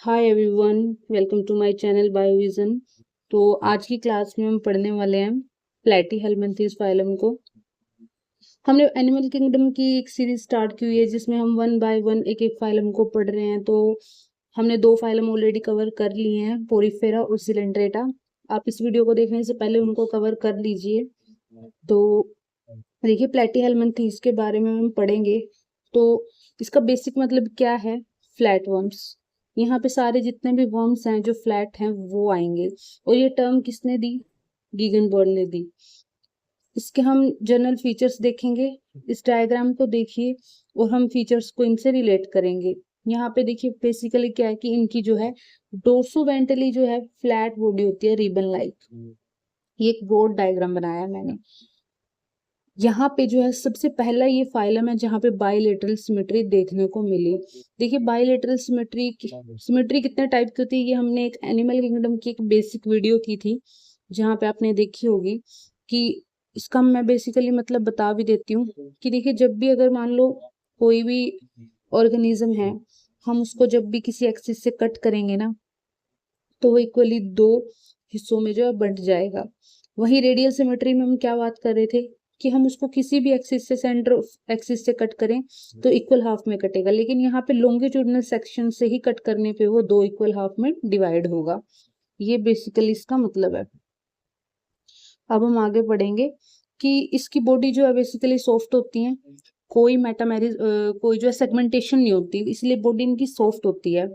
Hi everyone, welcome to my channel Biovision. तो आज की क्लास में हम पढ़ने वाले हैं प्लेटीहेल्मिन्थेस फाइलम को। हमने एनिमल किंगडम की एक सीरीज स्टार्ट की हुई है जिसमें हम वन बाय वन एक एक फाइलम को पढ़ रहे हैं। तो हमने दो फाइलम ऑलरेडी कवर कर लिए हैं, पोरीफेरा और सिलेंड्रेटा। आप इस वीडियो को देखने से पहले उनको कवर कर लीजिए। तो देखिए, प्लेटीहेल्मिन्थेस के बारे में हम पढ़ेंगे। तो इसका बेसिक मतलब क्या है? Flat worms. यहाँ पे सारे जितने भी वर्म्स हैं जो फ्लैट हैं वो आएंगे। और ये टर्म किसने दी? गीगनबर्ग ने दी। इसके हम जनरल फीचर्स देखेंगे। इस डायग्राम को देखिए और हम फीचर्स को इनसे रिलेट करेंगे। यहाँ पे देखिए बेसिकली क्या है कि इनकी जो है डोर्सोवेंट्रली जो है फ्लैट बॉडी होती है, रिबन लाइक। ये एक ब्रॉड डायग्राम बनाया है मैंने। यहाँ पे जो है सबसे पहला ये फाइलम है जहाँ पे बाइलेटरल सिमेट्री देखने को मिली। देखिए, बाइलेटरल सिमेट्री कितने टाइप की होती है ये हमने एक एनिमल किंगडम की एक बेसिक वीडियो की थी जहाँ पे आपने देखी होगी। कि इसका मैं बेसिकली मतलब बता भी देती हूँ कि देखिए, जब भी अगर मान लो कोई भी ऑर्गेनिज्म है, हम उसको जब भी किसी एक्सिस से कट करेंगे ना तो वो इक्वली दो हिस्सों में जो है बंट जाएगा। वही रेडियल सिमेट्री में हम क्या बात कर रहे थे कि हम उसको किसी भी एक्सिस से, सेंटर एक्सिस से कट करें तो इक्वल हाफ में कटेगा, लेकिन यहाँ पे लॉन्गिट्यूडिनल सेक्शन से ही कट करने पे वो दो इक्वल हाफ में डिवाइड होगा। ये बेसिकली इसका मतलब है। अब हम आगे बढ़ेंगे कि इसकी बॉडी जो है बेसिकली सॉफ्ट होती है। कोई मेटामेरिज कोई जो है सेगमेंटेशन नहीं होती, इसलिए बॉडी इनकी सॉफ्ट होती है।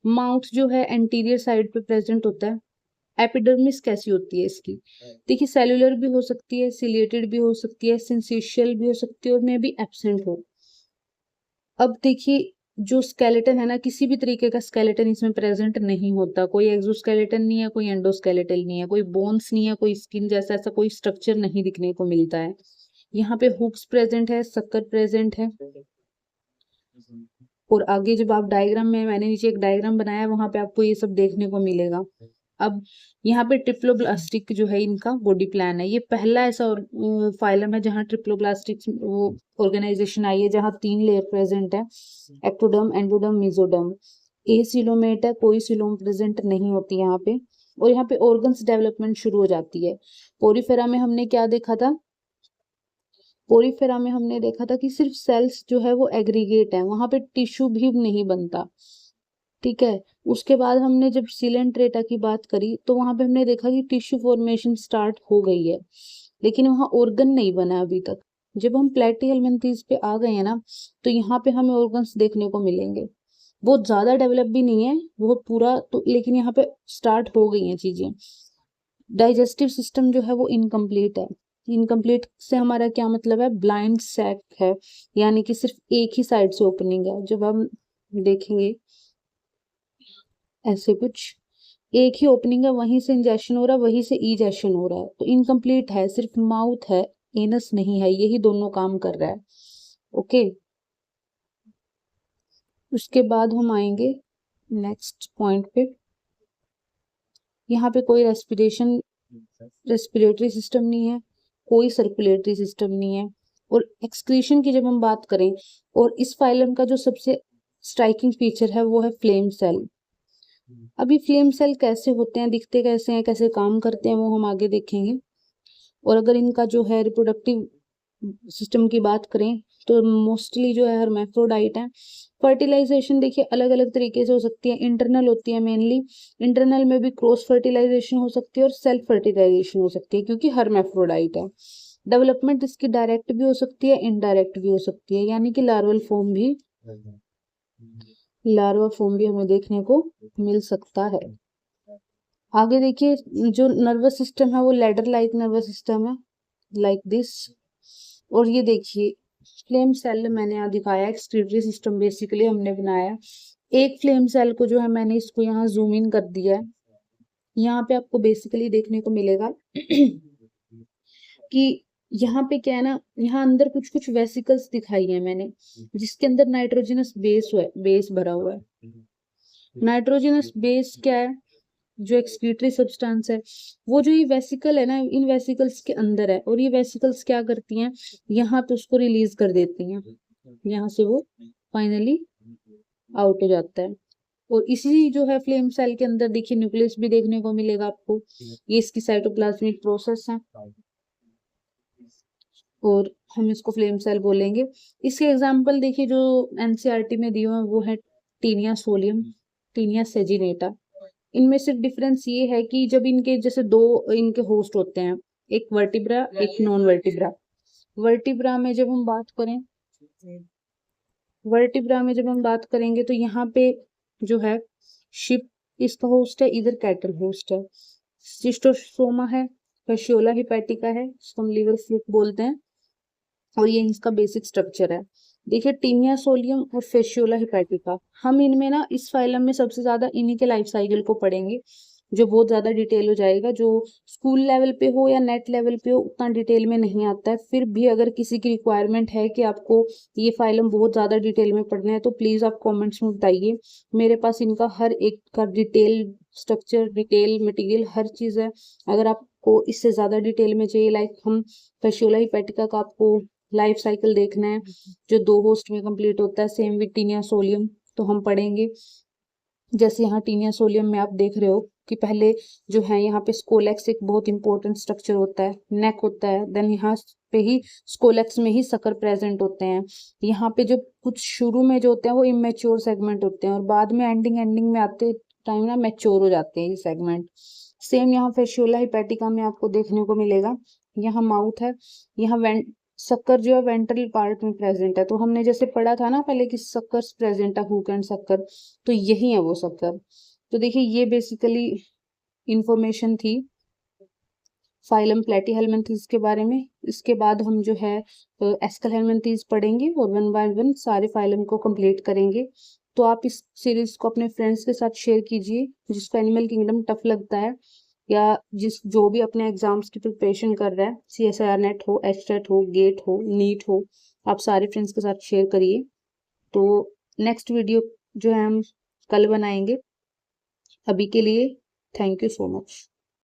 माउथ जो है एंटीरियर साइड पे प्रेजेंट होता है। एपिडर्मिस कैसी होती है इसकी? देखिए, सेलुलर भी हो सकती है, सिलिएटेड भी हो सकती है, सिंसेशियल भी हो सकती है और मे बी एब्सेंट हो। अब देखिए, जो स्केलेटन है ना, किसी भी तरीके का स्केलेटन इसमें प्रेजेंट नहीं होता। कोई एक्सोस्केलेटन नहीं है, कोई एंडोस्केलेटल नहीं है, कोई बोन्स नहीं है, कोई स्किन जैसा ऐसा कोई स्ट्रक्चर नहीं दिखने को मिलता है। यहाँ पे हुक्स प्रेजेंट है, सक्कर प्रेजेंट है। और आगे जब आप डायग्राम में, मैंने नीचे एक डायग्राम बनाया है, वहां पे आपको ये सब देखने को मिलेगा। अब यहाँ पे ट्रिप्लोब्लास्टिक जो है इनका बॉडी प्लान है। ये पहला ऐसा फाइलम है जहाँ ट्रिप्लोब्लास्टिक वो ऑर्गेनाइजेशन आई है, जहाँ 3 लेयर प्रेजेंट है, एक्टोडर्म, एंडोडर्म, मेसोडर्म। एसिलोमेट है, कोई सिलोम प्रेजेंट नहीं होती यहाँ पे। और यहाँ पे ऑर्गन्स डेवलपमेंट शुरू हो जाती है। पोरीफेरा में हमने क्या देखा था? पोरीफेरा में हमने देखा था कि सिर्फ सेल्स जो है वो एग्रीगेट है, वहां पे टिश्यू भी नहीं बनता। ठीक है। उसके बाद हमने जब सिलेंट्रेटा की बात करी तो वहां पे हमने देखा कि टिश्यू फॉर्मेशन स्टार्ट हो गई है, लेकिन वहां ऑर्गन नहीं बना अभी तक। जब हम प्लेटीहेल्मिन्थेस पे आ गए हैं ना, तो यहाँ पे हमें ऑर्गन्स देखने को मिलेंगे। बहुत ज्यादा डेवलप भी नहीं है वो पूरा तो, लेकिन यहाँ पे स्टार्ट हो गई हैं चीजें। डाइजेस्टिव सिस्टम जो है वो इनकम्प्लीट है। इनकम्प्लीट से हमारा क्या मतलब है? ब्लाइंड सैक है, यानी कि सिर्फ एक ही साइड से ओपनिंग है। जब हम देखेंगे ऐसे कुछ, एक ही ओपनिंग है, वहीं से इंजेक्शन हो रहा है, वहीं से इजेक्शन हो रहा है, तो इनकम्प्लीट है। सिर्फ माउथ है, एनस नहीं है, यही दोनों काम कर रहा है। ओके। उसके बाद हम आएंगे नेक्स्ट पॉइंट पे। यहाँ पे कोई रेस्पिरेटरी सिस्टम नहीं है, कोई सर्कुलेटरी सिस्टम नहीं है। और एक्सक्रीशन की जब हम बात करें, और इस फाइलम का जो सबसे स्ट्राइकिंग फीचर है वो है फ्लेम सेल। अभी फ्लेम सेल कैसे होते हैं, दिखते कैसे हैं, कैसे काम करते हैं, वो हम आगे देखेंगे। और अगर इनका जो है रिप्रोडक्टिव सिस्टम की बात करें तो मोस्टली जो है हर्मेफ्रोडाइट है। फर्टिलाइजेशन देखिए अलग अलग तरीके से हो सकती है। इंटरनल होती है मेनली, इंटरनल में भी क्रॉस फर्टिलाइजेशन हो सकती है और सेल्फ फर्टिलाइजेशन हो सकती है, क्योंकि हर्मेफ्रोडाइट है। डेवलपमेंट इसकी डायरेक्ट भी हो सकती है, इनडायरेक्ट भी हो सकती है, यानी कि लार्वा फॉर्म भी हमें देखने को मिल सकता है। आगे देखिए, जो नर्वस सिस्टम है वो लैडर लाइक नर्वस सिस्टम है, लाइक दिस। और ये देखिए, फ्लेम सेल मैंने यहाँ दिखाया, एक्सक्रीटरी सिस्टम बेसिकली हमने बनाया। एक फ्लेम सेल को जो है मैंने इसको यहाँ जूम इन कर दिया है। यहाँ पे आपको बेसिकली देखने को मिलेगा कि यहाँ पे क्या है ना, यहाँ अंदर कुछ कुछ वेसिकल्स दिखाई है मैंने, जिसके अंदर नाइट्रोजनस बेस भरा हुआ है। नाइट्रोजनस बेस क्या है? जो एक्सक्रीटरी सब्सटेंस है, वो जो ये वेसिकल है ना, इन वेसिकल्स के अंदर है, और ये वेसिकल्स क्या करती हैं, यहाँ पे उसको रिलीज कर देती हैं, यहाँ से वो फाइनली आउट हो जाता है। और इसी जो है फ्लेम सेल के अंदर देखिए न्यूक्लियस भी देखने को मिलेगा आपको। ये इसकी साइटोप्लाज्मिक प्रोसेस है और हम इसको फ्लेम सेल बोलेंगे। इसके एग्जाम्पल देखिए जो एनसीईआरटी में दिए हुए हैं वो है टीनिया सोलियम, टीनिया सेजिनेटा। इनमें सिर्फ डिफरेंस ये है कि जब इनके जैसे दो इनके होस्ट होते हैं, एक वर्टिब्रा एक नॉन वर्टिब्रा। वर्टिब्रा में जब हम बात करें वर्टिब्रा में जब हम बात करेंगे तो यहाँ पे जो है शिप इसका होस्ट है, इधर कैटल होस्ट है। सिस्टोसोमा है, फैसियोला हिपैटिका है, इसको हम लिवर फ्लूक बोलते हैं और ये इसका बेसिक स्ट्रक्चर है। देखिए टीनिया सोलियम और फैसियोला हिपैटिका, हम इनमें ना इस फाइलम में सबसे ज्यादा इन्हीं के लाइफ साइकिल को पढ़ेंगे, जो बहुत ज्यादा डिटेल हो जाएगा। जो स्कूल लेवल पे हो या नेट लेवल पे हो उतना डिटेल में नहीं आता है। फिर भी अगर किसी की रिक्वायरमेंट है कि आपको ये फाइलम बहुत ज्यादा डिटेल में पढ़ना है तो प्लीज आप कमेंट्स में बताइए। मेरे पास इनका हर एक का डिटेल स्ट्रक्चर, डिटेल मटेरियल, हर चीज है। अगर आपको इससे ज्यादा डिटेल में चाहिए, लाइक हम फैसियोला हिपैटिका का आपको लाइफ साइकिल देखना है जो 2 होस्ट में कंप्लीट होता है, सेम विद टीनिया सोलियम, तो हम पढ़ेंगे। जैसे यहाँ टीनिया सोलियम में आप देख रहे हो कि पहले जो है यहाँ पे स्कोलेक्स एक बहुत इंपॉर्टेंट स्ट्रक्चर होता है, नेक होता है, देन यहाँ पे ही स्कोलेक्स में ही सकर प्रेजेंट होते हैं। यहाँ पे जो कुछ शुरू में जो होते हैं वो इमेच्योर सेगमेंट होते हैं और बाद में एंडिंग में आते टाइम ना मैच्योर हो जाते हैं ये सेगमेंट। सेम यहाँ फैसियोला हिपैटिका में आपको देखने को मिलेगा। यहाँ माउथ है, यहाँ शक्कर जो है वेंट्रल पार्ट में प्रेजेंट है। तो हमने जैसे पढ़ा था ना पहले कि शक्कर प्रेजेंट है, हुक एंड शक्कर, तो यही है वो शक्कर। तो देखिए ये बेसिकली इंफॉर्मेशन थी फाइलम प्लेटीहेल्मिन्थेस के बारे में। इसके बाद हम जो है एस्केलहेल्मिन्थेस पढ़ेंगे और 1 बाय 1 सारे फाइलम को कंप्लीट करेंगे। तो आप इस सीरीज को अपने फ्रेंड्स के साथ शेयर कीजिए जिसको एनिमल किंगडम टफ लगता है या जो भी अपने एग्जाम्स की प्रिपरेशन कर रहा है, CSIR नेट हो, HTET हो, गेट हो, नीट हो, आप सारे फ्रेंड्स के साथ शेयर करिए। तो नेक्स्ट वीडियो जो है हम कल बनाएंगे। अभी के लिए थैंक यू सो मच।